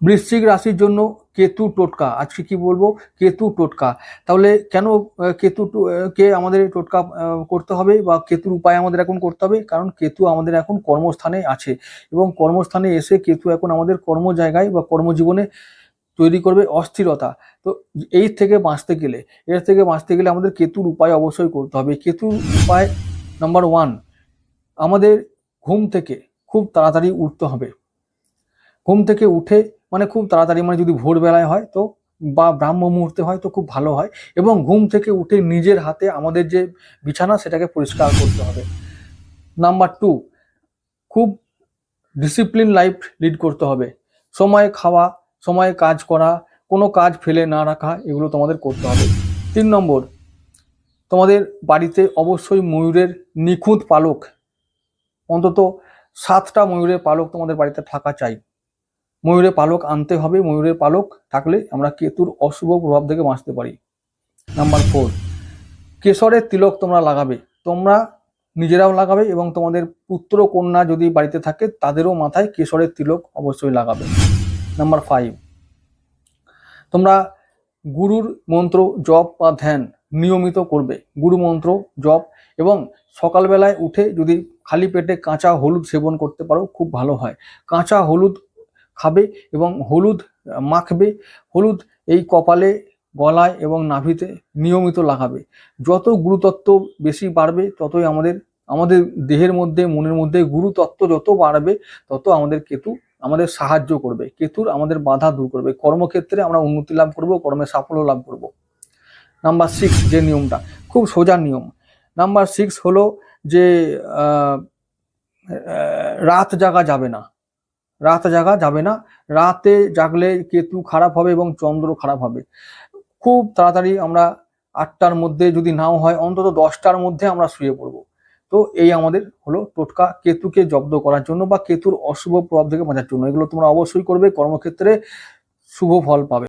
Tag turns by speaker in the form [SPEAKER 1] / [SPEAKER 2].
[SPEAKER 1] বৃশ্চিক রাশির জন্য কেতু টোটকা, আজকে কি বলবো, কেতু টোটকা। তাহলে কেন কেতু কে আমাদের টোটকা করতে হবে বা কেতুর উপায় আমাদের এখন করতে হবে? কারণ কেতু আমাদের এখন কর্মস্থানে আছে এবং কর্মস্থানে এসে কেতু এখন আমাদের কর্ম জায়গায় বা কর্মজীবনে তৈরি করবে অস্থিরতা। তো এর থেকে বাঁচতে গেলে আমাদের কেতুর উপায় অবশ্যই করতে হবে। কেতুর উপায় নাম্বার 1, আমাদের ঘুম থেকে খুব তাড়াতাড়ি উঠতে হবে। ঘুম থেকে উঠে মানে খুব তাড়াতাড়ি, মানে যদি ভোরবেলায় হয় তো বা ব্রাহ্ম মুহূর্তে হয় তো খুব ভালো হয়, এবং ঘুম থেকে উঠে নিজের হাতে আমাদের যে বিছানা সেটাকে পরিষ্কার করতে হবে। নাম্বার 2, খুব ডিসিপ্লিন লাইফ লিড করতে হবে। সময়ে খাওয়া, সময়ে কাজ করা, কোনো কাজ ফেলে না রাখা, এগুলো তোমাদের করতে হবে। 3 নম্বর, তোমাদের বাড়িতে অবশ্যই ময়ূরের নিখুঁত পালক, অন্তত 7টা ময়ূরের পালক তোমাদের বাড়িতে থাকা চাই। ময়ূরের পালক আনতে হবে, ময়ূরের পালক থাকলে আমরা কেতুর অশুভ প্রভাব থেকে বাঁচতে পারি। নাম্বার 4, কেশরের তিলক তোমরা লাগাবে, তোমরা নিজেরাও লাগাবে এবং তোমাদের পুত্র কন্যা যদি বাড়িতে থাকে তাদেরও মাথায় কেশরের তিলক অবশ্যই লাগাবে। নাম্বার 5, তোমরা গুরুর মন্ত্র জপ বা ধ্যান নিয়মিত করবে। গুরু মন্ত্র জপ, এবং সকালবেলায় উঠে যদি খালি পেটে কাঁচা হলুদ সেবন করতে পারো খুব ভালো হয়। কাঁচা হলুদ খাবে এবং হলুদ মাখবে। হলুদ এই কপালে, গলায় এবং নাভিতে নিয়মিত লাগাবে। যত গুরুতত্ত্ব বেশি বাড়বে ততই আমাদের দেহের মধ্যে, মনের মধ্যে গুরুতত্ত্ব যত বাড়বে তত আমাদের কেতু আমাদের সাহায্য করবে। কেতুর আমাদের বাধা দূর করবে, কর্মক্ষেত্রে আমরা উন্নতি লাভ করব, কর্মে সাফল্য লাভ করব। নাম্বার 6, যে নিয়মটা খুব সোজা নিয়ম। নাম্বার 6 হলো যে রাত জাগা যাবে না। রাতে জাগলে কেতু খারাপ হবে এবং চন্দ্র খারাপ হবে। খুব তাড়াতাড়ি আমরা 8টার মধ্যে, যদি নাও হয় অন্তত 10টার মধ্যে আমরা শুয়ে পড়বো। তো এই আমাদের হলো টোটকা কেতুকে জব্দ করার জন্য বা কেতুর অশুভ প্রভাব থেকে বাঁচার জন্য। এগুলো তোমরা অবশ্যই করবে, কর্মক্ষেত্রে শুভ ফল পাবে।